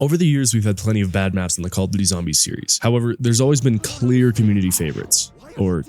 Over the years, we've had plenty of bad maps in the Call of Duty Zombies series. However, there's always been clear community favorites, or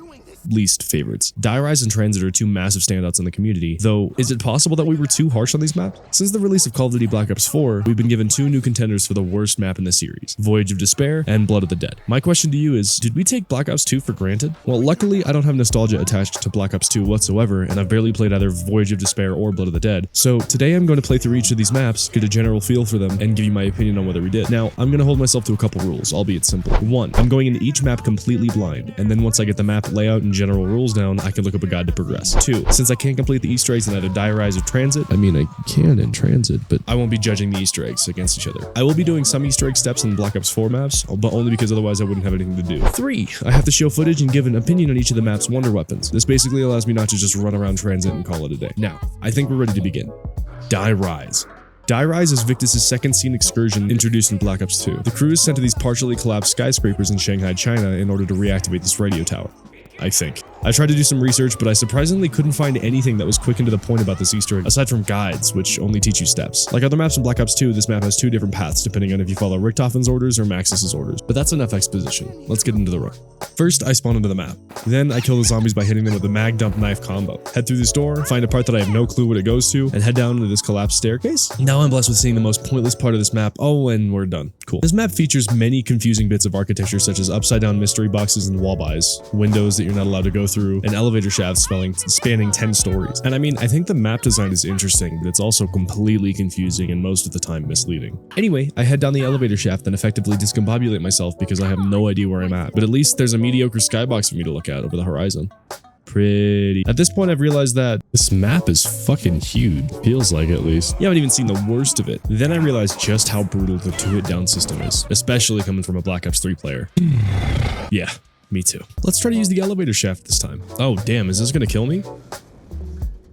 least favorites. Die Rise and Transit are two massive standouts in the community, though is it possible that we were too harsh on these maps? Since the release of Call of Duty Black Ops 4, we've been given two new contenders for the worst map in the series, Voyage of Despair and Blood of the Dead. My question to you is, did we take Black Ops 2 for granted? Well, luckily, I don't have nostalgia attached to Black Ops 2 whatsoever, and I've barely played either Voyage of Despair or Blood of the Dead, so today I'm going to play through each of these maps, get a general feel for them, and give you my opinion on whether we did. Now, I'm going to hold myself to a couple rules, albeit simple. 1. I'm going into each map completely blind, and then once I get the map layout and general rules down, I can look up a guide to progress. 2. Since I can't complete the Easter eggs in either Die Rise or Transit, I mean I can in Transit, but I won't be judging the Easter eggs against each other. I will be doing some Easter egg steps in Black Ops 4 maps, but only because otherwise I wouldn't have anything to do. 3. I have to show footage and give an opinion on each of the map's wonder weapons. This basically allows me not to just run around Transit and call it a day. Now, I think we're ready to begin. Die Rise. Die Rise is Victus' second scene excursion introduced in Black Ops 2. The crew is sent to these partially collapsed skyscrapers in Shanghai, China in order to reactivate this radio tower. I think. I tried to do some research, but I surprisingly couldn't find anything that was quick and to the point about this Easter egg, aside from guides, which only teach you steps. Like other maps in Black Ops 2, this map has two different paths, depending on if you follow Richtofen's orders or Maxis's orders. But that's enough exposition. Let's get into the run. First, I spawn into the map. Then, I kill the zombies by hitting them with a mag dump knife combo. Head through this door, find a part that I have no clue what it goes to, and head down into this collapsed staircase. Now I'm blessed with seeing the most pointless part of this map. Oh, and we're done. Cool. This map features many confusing bits of architecture, such as upside-down mystery boxes and wall buys, windows that you're not allowed to go through, and elevator shafts spanning 10 stories. And I mean, I think the map design is interesting, but it's also completely confusing and most of the time misleading. Anyway, I head down the elevator shaft and effectively discombobulate myself because I have no idea where I'm at. But at least there's a mediocre skybox for me to look at over the horizon. Pretty. At this point, I've realized that this map is fucking huge. Feels like, at least. You haven't even seen the worst of it. Then I realized just how brutal the two-hit down system is, especially coming from a Black Ops 3 player. Yeah. Me too. Let's try to use the elevator shaft this time. Oh, damn, is this gonna kill me?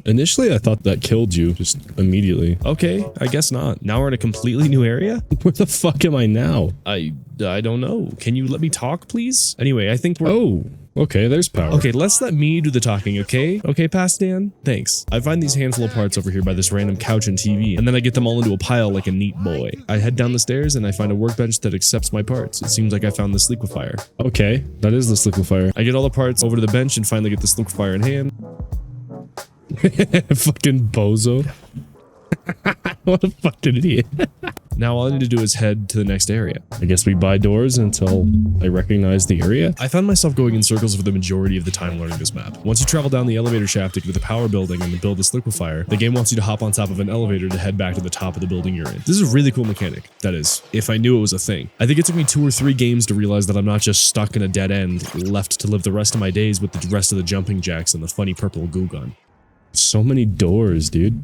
Initially, I thought that killed you just immediately. Okay, I guess not. Now we're in a completely new area? Where the fuck am I now? I don't know. Can you let me talk, please? Anyway, I think we're— Oh, okay, there's power. Okay, let's let me do the talking, okay? Okay, Past Dan? Thanks. I find these handful of parts over here by this random couch and TV, and then I get them all into a pile like a neat boy. I head down the stairs and I find a workbench that accepts my parts. It seems like I found this liquefier. Okay, that is this liquefier. I get all the parts over to the bench and finally get this liquefier in hand. Fucking bozo. What a fucking idiot. Now all I need to do is head to the next area. I guess we buy doors until I recognize the area. I found myself going in circles for the majority of the time learning this map. Once you travel down the elevator shaft to get to the power building and to build this liquefier, the game wants you to hop on top of an elevator to head back to the top of the building you're in. This is a really cool mechanic. That is, if I knew it was a thing. I think it took me 2 or 3 games to realize that I'm not just stuck in a dead end, left to live the rest of my days with the rest of the jumping jacks and the funny purple goo gun. So many doors, dude.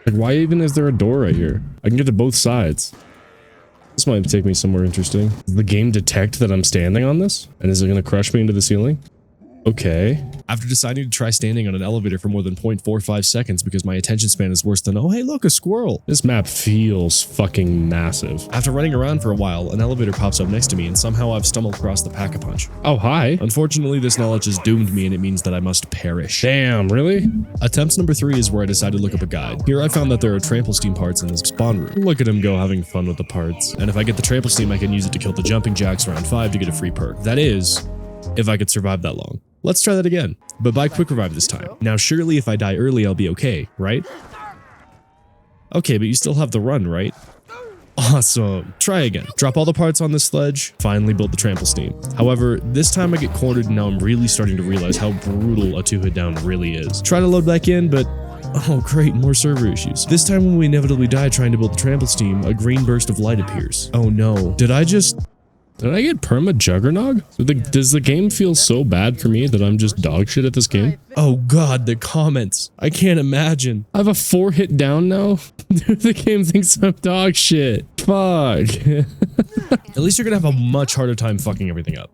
Like, why even is there a door right here? I can get to both sides. This might take me somewhere interesting. Does the game detect that I'm standing on this? And is it going to crush me into the ceiling? Okay. After deciding to try standing on an elevator for more than 0.45 seconds because my attention span is worse than, oh hey look, a squirrel. This map feels fucking massive. After running around for a while, an elevator pops up next to me and somehow I've stumbled across the Pack-a-Punch. Oh, hi. Unfortunately, this knowledge has doomed me and it means that I must perish. Damn, really? Attempts number 3 is where I decided to look up a guide. Here I found that there are trample steam parts in this spawn room. Look at him go having fun with the parts. And if I get the trample steam, I can use it to kill the jumping jacks round 5 to get a free perk. That is, if I could survive that long. Let's try that again, but by quick revive this time. Now surely if I die early I'll be okay, right? Okay, but you still have the run, right? Awesome. Try again. Drop all the parts on this sledge, finally build the trample steam. However, this time I get cornered and now I'm really starting to realize how brutal a 2-hit down really is. Try to load back in, but oh great, more server issues. This time when we inevitably die trying to build the trample steam, a green burst of light appears. Oh no. Did I get perma Juggernog? Does the game feel so bad for me that I'm just dog shit at this game? Oh god, the comments. I can't imagine. I have a 4-hit down now? The game thinks I'm dog shit. Fuck. At least you're gonna have a much harder time fucking everything up.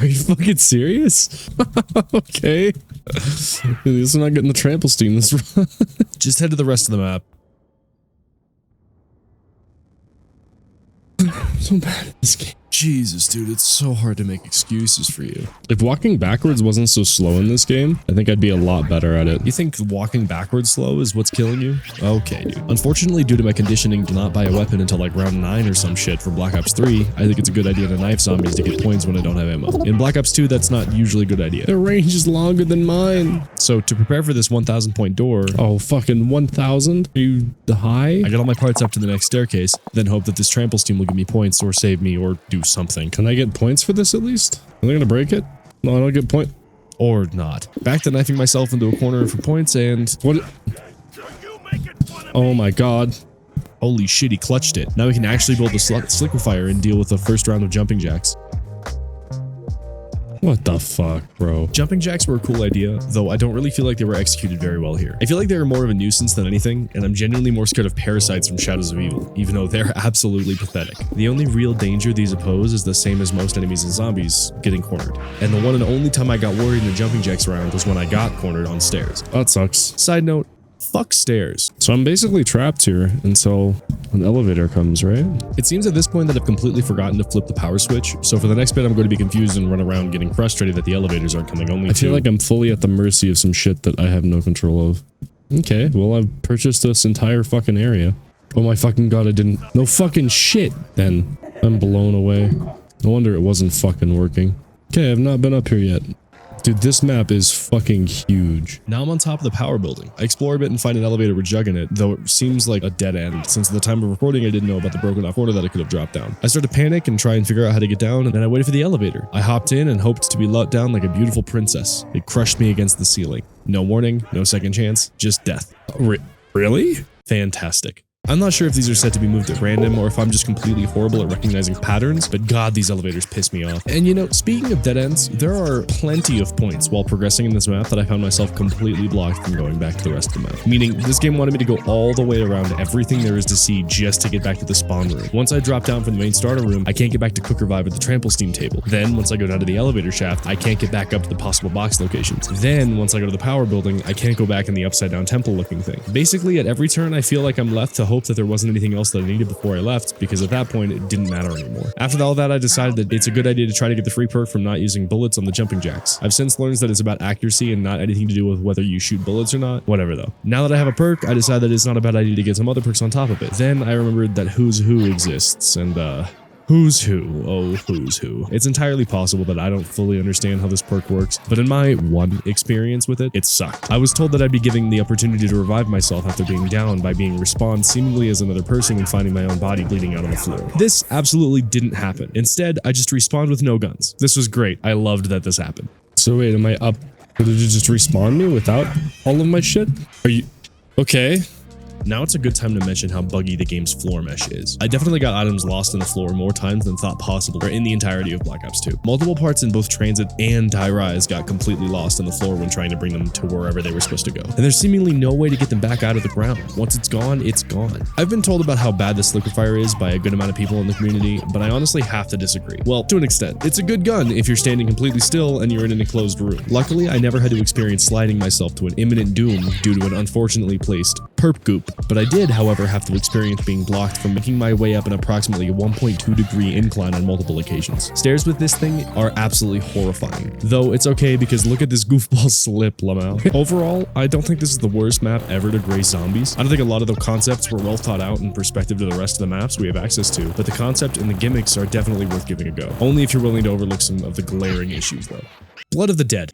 Are you fucking serious? Okay. At least I'm not getting the trample steam this run. Just head to the rest of the map. So bad at this game. Jesus, dude, it's so hard to make excuses for you. If walking backwards wasn't so slow in this game, I think I'd be a lot better at it. You think walking backwards slow is what's killing you? Okay, dude. Unfortunately, due to my conditioning to not buy a weapon until like round 9 or some shit for Black Ops 3, I think it's a good idea to knife zombies to get points when I don't have ammo. In Black Ops 2, that's not usually a good idea. Their range is longer than mine. So to prepare for this 1,000 point door, oh, fucking 1,000? Are you high? I get all my parts up to the next staircase, then hope that this trample steam will give me points or save me or do something. Can I get points for this at least? Are they gonna break it? No, I don't get point. Or not. Back to knifing myself into a corner for points and what? Oh my god. Holy shit, he clutched it. Now we can actually build the liquefier and deal with the first round of jumping jacks. What the fuck, bro? Jumping jacks were a cool idea, though I don't really feel like they were executed very well here. I feel like they were more of a nuisance than anything, and I'm genuinely more scared of parasites from Shadows of Evil, even though they're absolutely pathetic. The only real danger these pose is the same as most enemies and zombies, getting cornered. And the one and only time I got worried in the jumping jacks round was when I got cornered on stairs. That sucks. Side note, fuck stairs. So I'm basically trapped here until an elevator comes, right? It seems at this point that I've completely forgotten to flip the power switch, so for the next bit I'm going to be confused and run around getting frustrated that the elevators aren't coming. I feel like I'm fully at the mercy of some shit that I have no control of. Okay, well I've purchased this entire fucking area. Oh my fucking god, I didn't. No fucking shit then. I'm blown away. No wonder it wasn't fucking working. Okay, I've not been up here yet. Dude, this map is fucking huge. Now I'm on top of the power building. I explore a bit and find an elevator with Jug in it, though it seems like a dead end. Since at the time of recording, I didn't know about the broken off corner that I could have dropped down. I started to panic and try and figure out how to get down, and then I waited for the elevator. I hopped in and hoped to be let down like a beautiful princess. It crushed me against the ceiling. No warning, no second chance, just death. Really? Fantastic. I'm not sure if these are set to be moved at random or if I'm just completely horrible at recognizing patterns, but god, these elevators piss me off. And you know, speaking of dead ends, there are plenty of points while progressing in this map that I found myself completely blocked from going back to the rest of the map. Meaning, this game wanted me to go all the way around everything there is to see just to get back to the spawn room. Once I drop down from the main starter room, I can't get back to Cook Revive at the trample steam table. Then, once I go down to the elevator shaft, I can't get back up to the possible box locations. Then, once I go to the power building, I can't go back in the upside down temple looking thing. Basically, at every turn, I feel like I'm left to hope that there wasn't anything else that I needed before I left, because at that point it didn't matter anymore. After all that, I decided that it's a good idea to try to get the free perk from not using bullets on the jumping jacks. I've since learned that it's about accuracy and not anything to do with whether you shoot bullets or not. Whatever though. Now that I have a perk, I decided that it's not a bad idea to get some other perks on top of it. Then I remembered that Who's Who exists, and who's who? Oh, who's who? It's entirely possible that I don't fully understand how this perk works, but in my one experience with it, it sucked. I was told that I'd be giving the opportunity to revive myself after being down by being respawned seemingly as another person and finding my own body bleeding out on the floor. This absolutely didn't happen. Instead, I just respawned with no guns. This was great. I loved that this happened. So wait, am I up? Did it just respawn me without all of my shit? Are you... Okay. Now it's a good time to mention how buggy the game's floor mesh is. I definitely got items lost in the floor more times than thought possible, or in the entirety of Black Ops 2. Multiple parts in both Transit and Die Rise got completely lost in the floor when trying to bring them to wherever they were supposed to go. And there's seemingly no way to get them back out of the ground. Once it's gone, it's gone. I've been told about how bad this liquefier is by a good amount of people in the community, but I honestly have to disagree. Well, to an extent. It's a good gun if you're standing completely still and you're in an enclosed room. Luckily, I never had to experience sliding myself to an imminent doom due to an unfortunately placed perp goop, but I did, however, have to experience being blocked from making my way up an approximately 1.2 degree incline on multiple occasions. Stairs with this thing are absolutely horrifying, though it's okay because look at this goofball slip, Lamau. Overall, I don't think this is the worst map ever to graze zombies. I don't think a lot of the concepts were well thought out in perspective to the rest of the maps we have access to, but the concept and the gimmicks are definitely worth giving a go. Only if you're willing to overlook some of the glaring issues though. Blood of the Dead.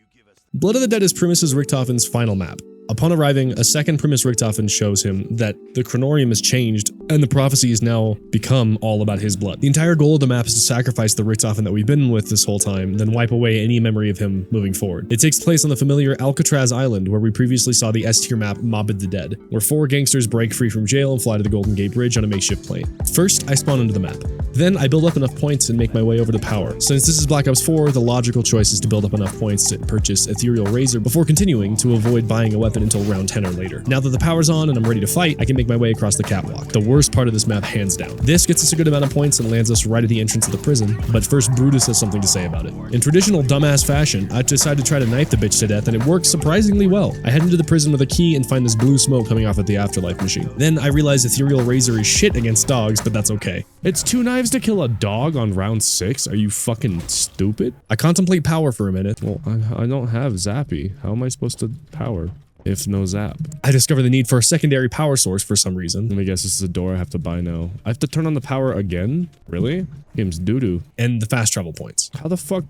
Blood of the Dead is Primus' Richtofen's final map. Upon arriving, a second Primus Richtofen shows him that the chronorium has changed and the prophecy has now become all about his blood. The entire goal of the map is to sacrifice the Richtofen that we've been with this whole time, then wipe away any memory of him moving forward. It takes place on the familiar Alcatraz Island, where we previously saw the S-tier map Mob of the Dead, where 4 gangsters break free from jail and fly to the Golden Gate Bridge on a makeshift plane. First, I spawn into the map. Then I build up enough points and make my way over to power. Since this is Black Ops 4, the logical choice is to build up enough points to purchase Ethereal Razor before continuing to avoid buying a weapon until round 10 or later. Now that the power's on and I'm ready to fight, I can make my way across the catwalk. The worst part of this map, hands down. This gets us a good amount of points and lands us right at the entrance of the prison, but first Brutus has something to say about it. In traditional dumbass fashion, I decide to try to knife the bitch to death and it works surprisingly well. I head into the prison with a key and find this blue smoke coming off at the afterlife machine. Then I realize Ethereal Razor is shit against dogs, but that's okay. It's 2 knives lives to kill a dog on round 6? Are you fucking stupid? I contemplate power for a minute. Well, I don't have Zappy. How am I supposed to power if no zap? I discover the need for a secondary power source for some reason. Let me guess, this is a door I have to buy now. I have to turn on the power again? Really? Game's doo-doo. And the fast travel points. How the fuck?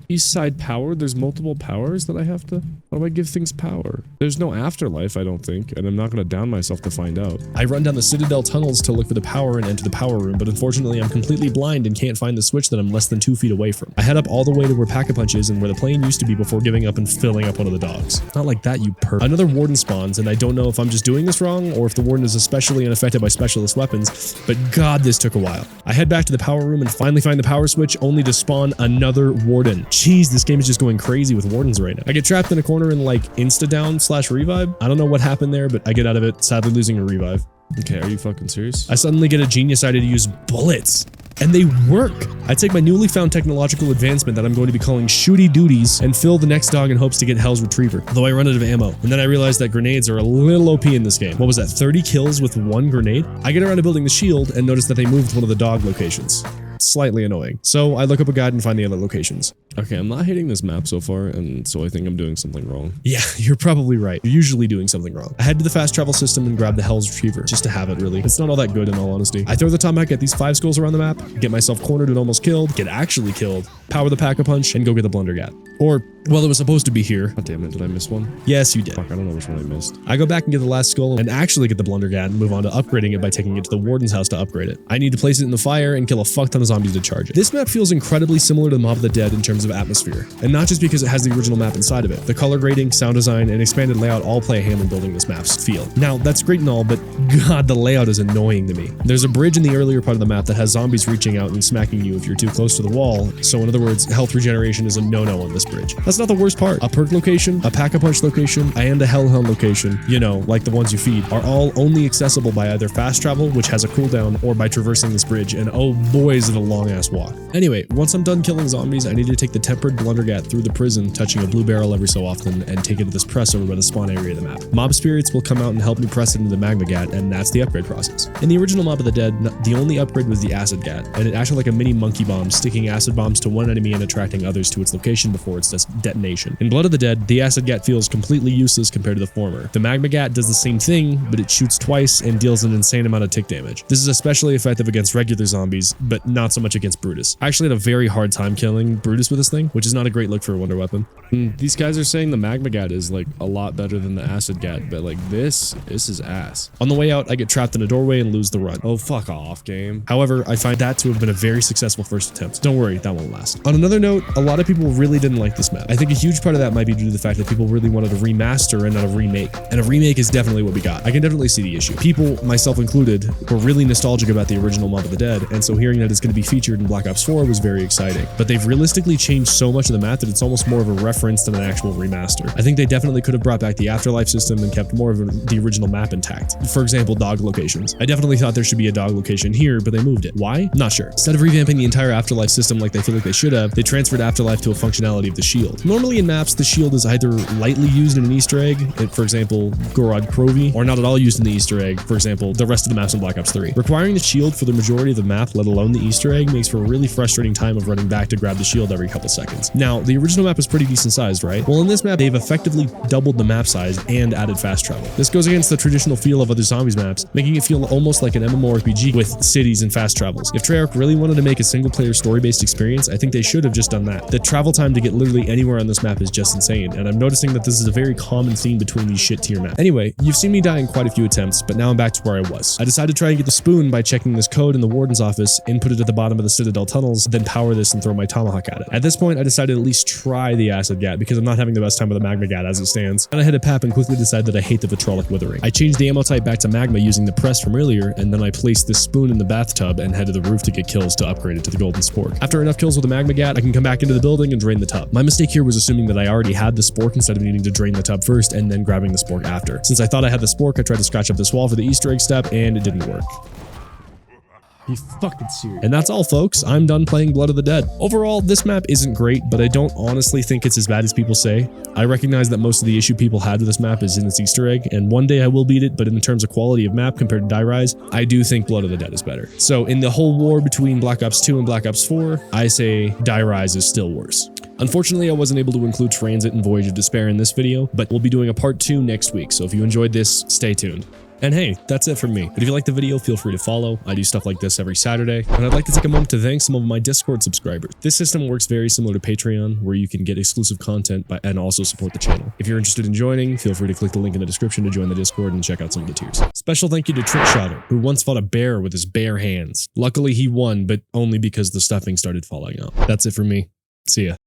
East side power? There's multiple powers that I have to... How do I give things power? There's no afterlife, I don't think, and I'm not gonna down myself to find out. I run down the Citadel tunnels to look for the power and enter the power room, but unfortunately I'm completely blind and can't find the switch that I'm less than 2 feet away from. I head up all the way to where Pack-a-Punch is and where the plane used to be before giving up and filling up one of the dogs. Not like that, you perp. Another warden spawns, and I don't know if I'm just doing this wrong or if the warden is especially unaffected by specialist weapons, but god, this took a while. I head back to the power room and finally find the power switch, only to spawn another warden. Jeez, this game is just going crazy with wardens right now. I get trapped in a corner and like insta-down / revive. I don't know what happened there, but I get out of it, sadly losing a revive. Okay, are you fucking serious? I suddenly get a genius idea to use bullets. And they work! I take my newly found technological advancement that I'm going to be calling shooty duties and fill the next dog in hopes to get Hell's Retriever, though I run out of ammo. And then I realize that grenades are a little OP in this game. What was that, 30 kills with 1 grenade? I get around to building the shield and notice that they moved one of the dog locations. Slightly annoying. So I look up a guide and find the other locations. Okay, I'm not hating this map so far, and so I think I'm doing something wrong. Yeah, you're probably right. You're usually doing something wrong. I head to the fast travel system and grab the Hell's Retriever, just to have it, really. It's not all that good, in all honesty. I throw the tomahawk at these 5 skulls around the map, get myself cornered and almost killed, get actually killed, power the Pack-a-Punch, and go get the Blundergat. Or, well, it was supposed to be here. God damn it, did I miss one? Yes, you did. Fuck, I don't know which one I missed. I go back and get the last skull and actually get the Blundergat and move on to upgrading it by taking it to the warden's house to upgrade it. I need to place it in the fire and kill a fuck ton of zombies to charge it. This map feels incredibly similar to Mob of the Dead in terms of atmosphere. And not just because it has the original map inside of it. The color grading, sound design, and expanded layout all play a hand in building this map's feel. Now, that's great and all, but god, the layout is annoying to me. There's a bridge in the earlier part of the map that has zombies reaching out and smacking you if you're too close to the wall, so in other words, health regeneration is a no-no on this bridge. That's not the worst part. A perk location, a Pack-a-Punch location, and a Hellhound location, you know, like the ones you feed, are all only accessible by either fast travel, which has a cooldown, or by traversing this bridge, and oh boy is it a long-ass walk. Anyway, once I'm done killing zombies, I need to take the tempered Blundergat through the prison, touching a blue barrel every so often, and take it to this press over by the spawn area of the map. Mob spirits will come out and help me press it into the Magma Gat, and that's the upgrade process. In the original Mob of the Dead, the only upgrade was the Acid Gat, and it acted like a mini monkey bomb, sticking acid bombs to one enemy and attracting others to its location before its detonation. In Blood of the Dead, the Acid Gat feels completely useless compared to the former. The Magma Gat does the same thing, but it shoots twice and deals an insane amount of tick damage. This is especially effective against regular zombies, but not so much against Brutus. I actually had a very hard time killing Brutus with this thing, which is not a great look for a wonder weapon. These guys are saying the Magma Gat is like a lot better than the Acid Gat, but like this is ass. On the way out, I get trapped in a doorway and lose the run. Oh, fuck off, game. However, I find that to have been a very successful first attempt. Don't worry, that won't last. On another note, a lot of people really didn't like this map. I think a huge part of that might be due to the fact that people really wanted a remaster and not a remake. And a remake is definitely what we got. I can definitely see the issue. People, myself included, were really nostalgic about the original Mob of the Dead, and so hearing that it's going to be featured in Black Ops 4 was very exciting. But they've realistically changed so much of the map that it's almost more of a reference than an actual remaster. I think they definitely could have brought back the Afterlife system and kept more of the original map intact. For example, dog locations. I definitely thought there should be a dog location here, but they moved it. Why? Not sure. Instead of revamping the entire Afterlife system like they feel like they should have, they transferred Afterlife to a functionality of the shield. Normally in maps, the shield is either lightly used in an Easter egg, for example, Gorod Krovi, or not at all used in the Easter egg, for example, the rest of the maps in Black Ops 3. Requiring the shield for the majority of the map, let alone the Easter egg, makes for a really frustrating time of running back to grab the shield every couple seconds. Now, the original map is pretty decent sized, right? Well, in this map, they've effectively doubled the map size and added fast travel. This goes against the traditional feel of other zombies maps, making it feel almost like an MMORPG with cities and fast travels. If Treyarch really wanted to make a single-player story-based experience, I think they should have just done that. The travel time to get literally anywhere on this map is just insane, and I'm noticing that this is a very common theme between these shit tier maps. Anyway, you've seen me die in quite a few attempts, but now I'm back to where I was. I decided to try and get the spoon by checking this code in the warden's office, input it at the bottom of the Citadel tunnels, then power this and throw my tomahawk at it. At this point, I decided to at least try the Acid Gat because I'm not having the best time with the Magma Gat as it stands. And I hit a pap and quickly decided that I hate the Vitrolic Withering. I changed the ammo type back to Magma using the press from earlier, and then I placed this spoon in the bathtub and head to the roof to get kills to upgrade it to the Golden Spork. After enough kills with the Magma Gat, I can come back into the building and drain the tub. My mistake here was assuming that I already had the Spork instead of needing to drain the tub first and then grabbing the Spork after. Since I thought I had the Spork, I tried to scratch up this wall for the Easter egg step, and it didn't work. Be fucking serious. And that's all, folks. I'm done playing Blood of the Dead. Overall, this map isn't great, but I don't honestly think it's as bad as people say. I recognize that most of the issue people had with this map is in its Easter egg, and one day I will beat it, but in terms of quality of map compared to Die Rise, I do think Blood of the Dead is better. So in the whole war between Black Ops 2 and Black Ops 4, I say Die Rise is still worse. Unfortunately, I wasn't able to include Transit and Voyage of Despair in this video, but we'll be doing a part 2 next week, so if you enjoyed this, stay tuned. And hey, that's it from me. But if you like the video, feel free to follow. I do stuff like this every Saturday. And I'd like to take a moment to thank some of my Discord subscribers. This system works very similar to Patreon, where you can get exclusive content and also support the channel. If you're interested in joining, feel free to click the link in the description to join the Discord and check out some of the tiers. Special thank you to TrickShotTor, who once fought a bear with his bare hands. Luckily, he won, but only because the stuffing started falling out. That's it for me. See ya.